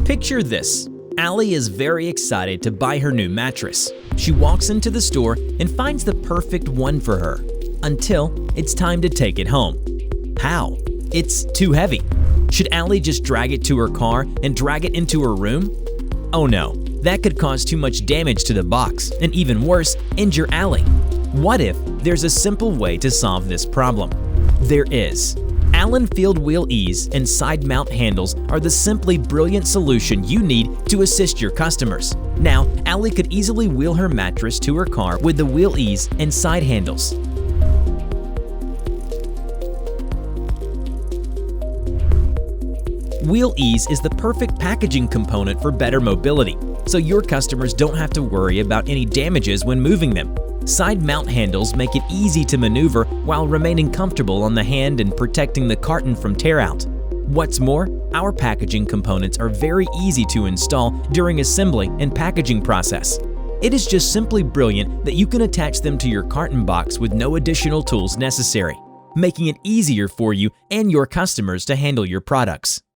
Picture this. Allie is very excited to buy her new mattress. She walks into the store and finds the perfect one for her, until it's time to take it home. How? It's too heavy. Should Allie just drag it to her car and drag it into her room? Oh no, that could cause too much damage to the box and, even worse, injure Allie. What if there's a simple way to solve this problem? There is. Allen Field Wheel Ease and side mount handles are the simply brilliant solution you need to assist your customers. Now, Allie could easily wheel her mattress to her car with the wheel ease and side handles. Wheel Ease is the perfect packaging component for better mobility, so your customers don't have to worry about any damages when moving them. Side mount handles make it easy to maneuver while remaining comfortable on the hand and protecting the carton from tear out. What's more, our packaging components are very easy to install during assembly and packaging process. It is just simply brilliant that you can attach them to your carton box with no additional tools necessary, making it easier for you and your customers to handle your products.